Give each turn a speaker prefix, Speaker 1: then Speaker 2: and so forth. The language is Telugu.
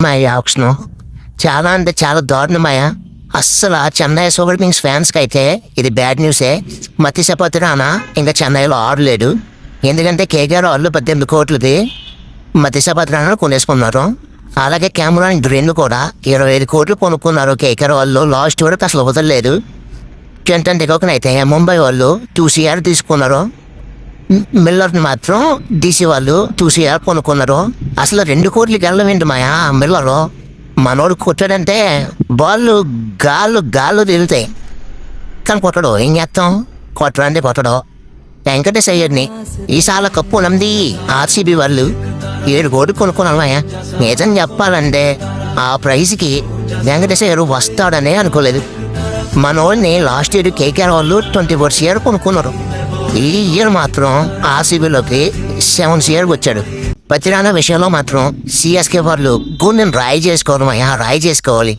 Speaker 1: మాయ ఆప్షన్ చాలా అంటే చాలా దారుణమయ్య. అస్సలు చెన్నై సూపర్ కింగ్స్ ఫ్యాన్స్కి అయితే ఇది బ్యాడ్ న్యూసే. మతిసపత్రాన ఇంకా చెన్నైలో ఆడలేడు. ఎందుకంటే కేకేఆర్ వాళ్ళు 18 కోట్లది మతిసపత్రాన్ని కొనేసుకున్నారు. అలాగే కెమెరాన్ గ్రీన్ కూడా 25 కోట్లు కొనుక్కున్నారు కేకేఆర్ వాళ్ళు. లాస్ట్ వరకు అసలు వదలలేదు. చెంటన్ దిగకనైతే ముంబై వాళ్ళు 2 CR తీసుకున్నారు. మిల్లర్ని మాత్రం డీసీ వాళ్ళు 2 CR కొనుక్కున్నారు. అసలు 2 కోట్లు గెలవేంటి మాయా మిల్లరు. మనోడు కొట్టాడంటే బాళ్ళు గాళ్ళు తిరుగుతాయి కానీ కొట్టడు. ఏం చేస్తాం, కొట్టడంటే కొట్టడు. వెంకటేష్ అయ్యర్ని ఈసాల కప్పు నమ్ది ఆర్సీబీ వాళ్ళు 7 కోట్లు కొనుక్కున్నారు మాయా. నిజం చెప్పాలంటే ఆ ప్రైజ్కి వెంకటేష్ అయ్యర్ వస్తాడనే అనుకోలేదు. మనోడిని లాస్ట్ ఇయర్ కేకేఆర్ వాళ్ళు 24 CR కొనుక్కున్నారు. ఈ ఇయర్ మాత్రం ఆర్సీబీలోకి 7 CR వచ్చాడు. పతిరానా విషయంలో మాత్రం సిఎస్కే వాళ్ళు గుండెని రాయి చేసుకోవాలి.